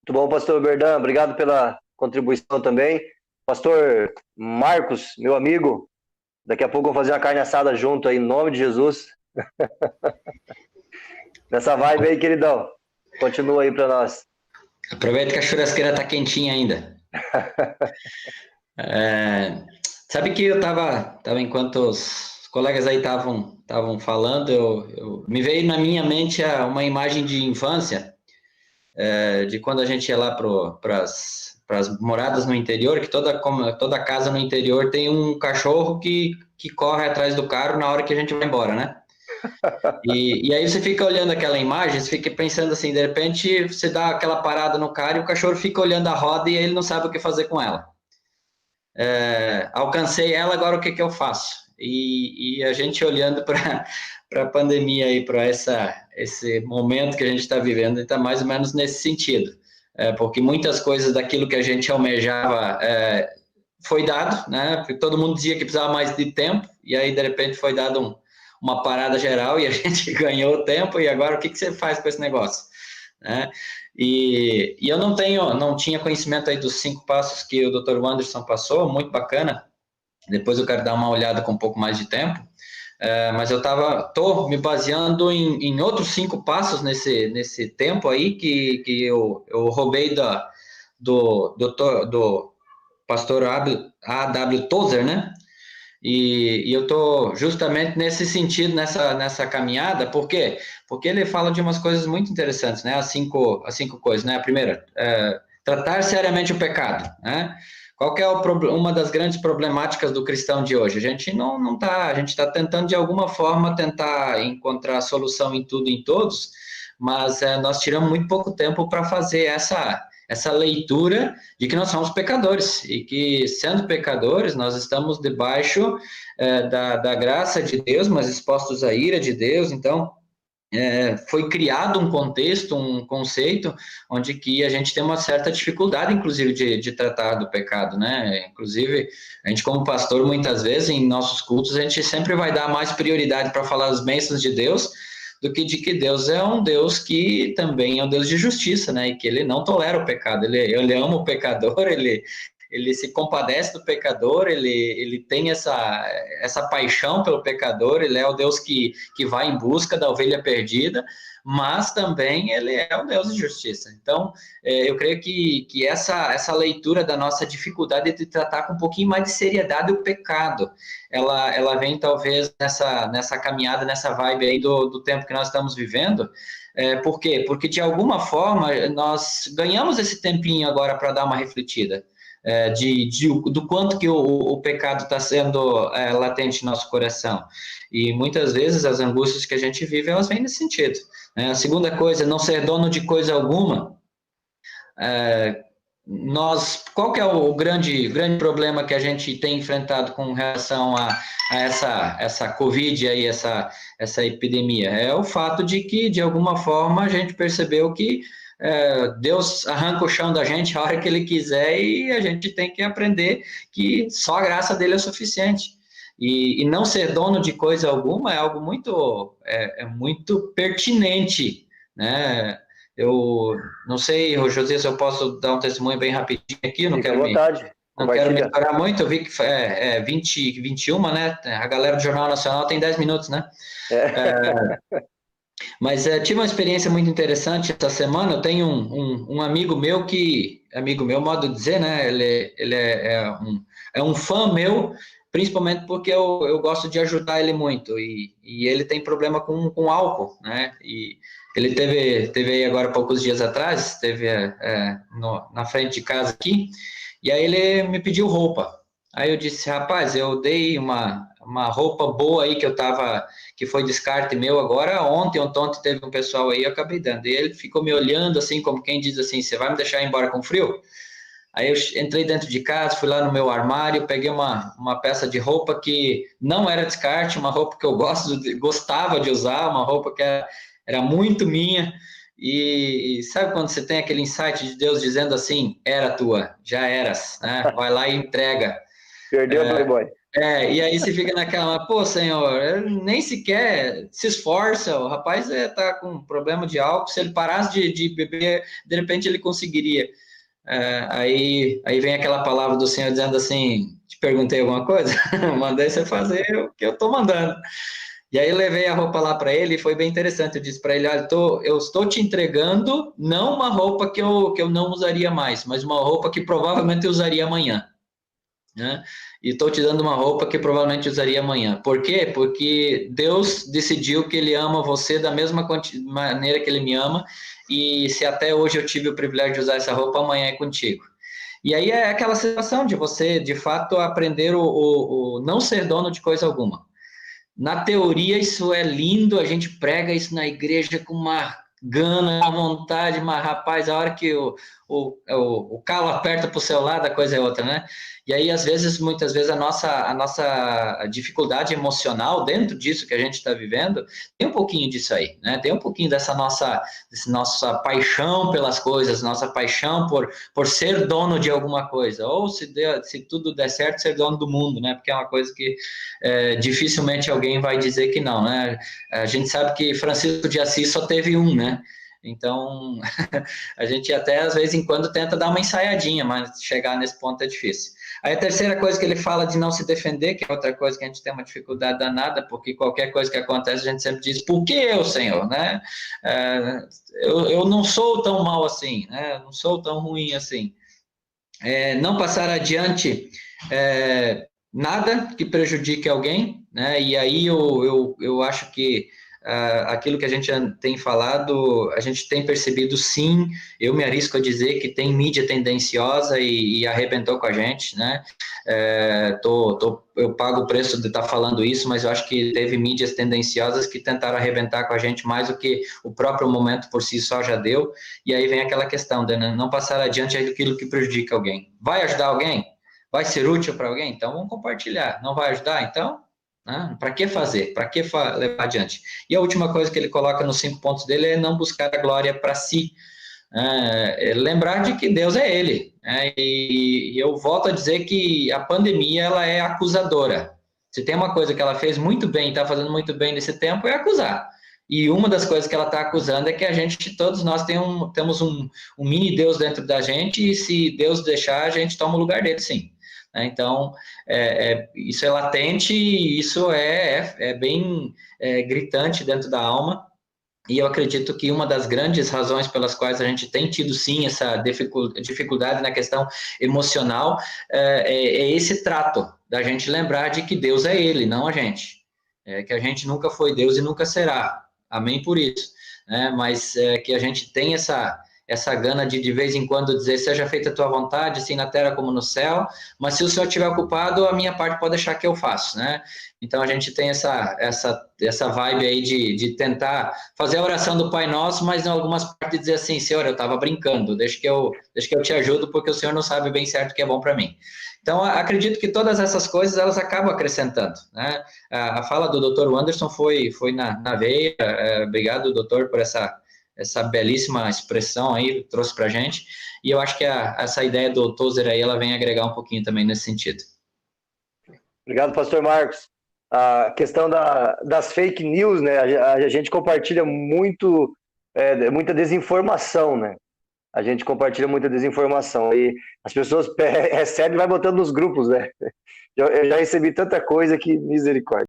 Muito bom, pastor Berdan. Obrigado pela contribuição também. Pastor Marcos, meu amigo, daqui a pouco vamos fazer uma carne assada junto aí, em nome de Jesus. Nessa vibe aí, queridão. Continua aí para nós. Aproveita que a churrasqueira tá quentinha ainda. É, sabe que eu tava enquanto os colegas aí estavam falando, me veio na minha mente uma imagem de infância, de quando a gente ia lá para as moradas no interior, que toda casa no interior tem um cachorro que corre atrás do carro na hora que a gente vai embora, né? E aí você fica olhando aquela imagem, você fica pensando assim, de repente você dá aquela parada no cara e o cachorro fica olhando a roda e ele não sabe o que fazer com ela. Alcancei ela, agora o que eu faço? E a gente olhando para a pandemia e para esse momento que a gente está vivendo, está mais ou menos nesse sentido. Porque muitas coisas daquilo que a gente almejava foi dado, né? Porque todo mundo dizia que precisava mais de tempo, e aí de repente foi dado uma parada geral e a gente ganhou tempo, e agora o que você faz com esse negócio? Né? E eu não tinha conhecimento aí dos 5 passos que o Dr. Anderson passou, muito bacana. Depois eu quero dar uma olhada com um pouco mais de tempo. Mas eu tô me baseando em outros 5 passos nesse tempo aí que eu roubei do pastor A.W. Tozer, né? E eu estou justamente nesse sentido, nessa caminhada, por quê? Porque ele fala de umas coisas muito interessantes, né? As cinco coisas, né? A primeira, tratar seriamente o pecado, né? Qual que é uma das grandes problemáticas do cristão de hoje? A gente não tá, a gente está tentando de alguma forma tentar encontrar solução em tudo e em todos, mas nós tiramos muito pouco tempo para fazer essa leitura de que nós somos pecadores e que, sendo pecadores, nós estamos debaixo da graça de Deus, mas expostos à ira de Deus. Então, foi criado um contexto, um conceito, onde que a gente tem uma certa dificuldade, inclusive, de tratar do pecado, né? Inclusive, a gente, como pastor, muitas vezes, em nossos cultos, a gente sempre vai dar mais prioridade para falar as bênçãos de Deus, do que de que Deus é um Deus que também é um Deus de justiça, né? E que ele não tolera o pecado, ele ama o pecador, ele se compadece do pecador, ele tem essa paixão pelo pecador, ele é o Deus que vai em busca da ovelha perdida, mas também ele é o Deus de justiça. Então, eu creio que essa leitura da nossa dificuldade de tratar com um pouquinho mais de seriedade o pecado, ela vem talvez nessa caminhada, nessa vibe aí do tempo que nós estamos vivendo. Por quê? Porque de alguma forma nós ganhamos esse tempinho agora para dar uma refletida. Do quanto que o pecado está sendo latente no nosso coração. E muitas vezes as angústias que a gente vive, elas vêm nesse sentido. A segunda coisa, não ser dono de coisa alguma. Qual que é o grande problema que a gente tem enfrentado com relação a essa Covid aí, essa epidemia? É o fato de que, de alguma forma, a gente percebeu que Deus arranca o chão da gente a hora que Ele quiser e a gente tem que aprender que só a graça dele é suficiente. E não ser dono de coisa alguma é algo muito pertinente, né? Eu não sei, José, se eu posso dar um testemunho bem rapidinho aqui, Fica à vontade, não quero me compartilha. estourar muito, eu vi que 20, 21, né? A galera do Jornal Nacional tem 10 minutos, né? É. Mas tive uma experiência muito interessante essa semana. Eu tenho um amigo meu amigo meu, modo de dizer, né? Ele é um fã meu, principalmente porque eu gosto de ajudar ele muito. E ele tem problema com álcool, né? E ele teve aí agora poucos dias atrás, esteve na frente de casa aqui, e aí ele me pediu roupa. Aí eu disse, rapaz, eu dei uma roupa boa aí que foi descarte meu agora, ontem teve um pessoal aí, eu acabei dando. E ele ficou me olhando assim, como quem diz assim, você vai me deixar ir embora com frio? Aí eu entrei dentro de casa, fui lá no meu armário, peguei uma peça de roupa que não era descarte, uma roupa que eu gostava de usar, uma roupa que era muito minha. E sabe quando você tem aquele insight de Deus dizendo assim, era tua, já eras, né? Vai lá e entrega. Perdeu, Playboy. E aí você fica naquela, pô, senhor, ele nem sequer se esforça, o rapaz tá com problema de álcool, se ele parasse de beber, de repente ele conseguiria. Aí vem aquela palavra do Senhor dizendo assim, te perguntei alguma coisa? Mandei você fazer o que eu tô mandando. E aí eu levei a roupa lá para ele e foi bem interessante. Eu disse para ele, olha, eu estou te entregando não uma roupa que eu não usaria mais, mas uma roupa que provavelmente eu usaria amanhã, né? E estou te dando uma roupa que provavelmente usaria amanhã. Por quê? Porque Deus decidiu que Ele ama você da mesma maneira que Ele me ama, e se até hoje eu tive o privilégio de usar essa roupa, amanhã é contigo. E aí é aquela situação de você, de fato, aprender o não ser dono de coisa alguma. Na teoria, isso é lindo, a gente prega isso na igreja com uma gana, uma vontade, mas rapaz, a hora que o calo aperta para o seu lado, a coisa é outra, né? E aí, às vezes, muitas vezes, a nossa dificuldade emocional dentro disso que a gente está vivendo, tem um pouquinho disso aí, né? Tem um pouquinho dessa nossa paixão pelas coisas, nossa paixão por ser dono de alguma coisa, ou se tudo der certo, ser dono do mundo, né? Porque é uma coisa que dificilmente alguém vai dizer que não, né? A gente sabe que Francisco de Assis só teve um, né? Então, a gente até, às vezes em quando, tenta dar uma ensaiadinha, mas chegar nesse ponto é difícil. Aí a terceira coisa que ele fala de não se defender, que é outra coisa que a gente tem uma dificuldade danada, porque qualquer coisa que acontece, a gente sempre diz, por que eu, Senhor, né? Eu não sou tão mal assim, né? Eu não sou tão ruim assim. Não passar adiante nada que prejudique alguém, né? E aí eu acho que aquilo que a gente tem falado, a gente tem percebido sim, eu me arrisco a dizer que tem mídia tendenciosa e arrebentou com a gente, né? Eu pago o preço de estar falando isso, mas eu acho que teve mídias tendenciosas que tentaram arrebentar com a gente mais do que o próprio momento por si só já deu, e aí vem aquela questão de não passar adiante aquilo que prejudica alguém. Vai ajudar alguém? Vai ser útil para alguém? Então vamos compartilhar. Não vai ajudar? Então, né? Para que fazer? Para que levar adiante? E a última coisa que ele coloca nos 5 pontos dele é não buscar a glória para si. Lembrar de que Deus é Ele. E eu volto a dizer que a pandemia ela é acusadora. Se tem uma coisa que ela fez muito bem, está fazendo muito bem nesse tempo, é acusar. E uma das coisas que ela está acusando é que todos nós temos um mini Deus dentro da gente, e se Deus deixar, a gente toma o lugar dele, sim. Então, isso é latente e isso é bem gritante dentro da alma. E eu acredito que uma das grandes razões pelas quais a gente tem tido, sim, essa dificuldade na questão emocional é esse trato, da gente lembrar de que Deus é Ele, não a gente. Que a gente nunca foi Deus e nunca será. Amém por isso. Mas que a gente tem essa gana de vez em quando dizer, seja feita a tua vontade, assim na terra como no céu, mas se o Senhor estiver ocupado, a minha parte pode deixar que eu faço, né? Então a gente tem essa vibe aí de tentar fazer a oração do Pai Nosso, mas em algumas partes dizer assim, Senhor, eu estava brincando, deixa que eu te ajudo, porque o Senhor não sabe bem certo o que é bom para mim. Então, acredito que todas essas coisas, elas acabam acrescentando, né? A fala do Dr. Anderson foi na veia, obrigado, doutor, por essa belíssima expressão aí, trouxe para a gente, e eu acho que essa ideia do Tozer aí, ela vem agregar um pouquinho também nesse sentido. Obrigado, pastor Marcos. A questão das fake news, né? A gente compartilha muita desinformação, né? A gente compartilha muita desinformação e as pessoas recebem e vai botando nos grupos, né? Eu já recebi tanta coisa que misericórdia.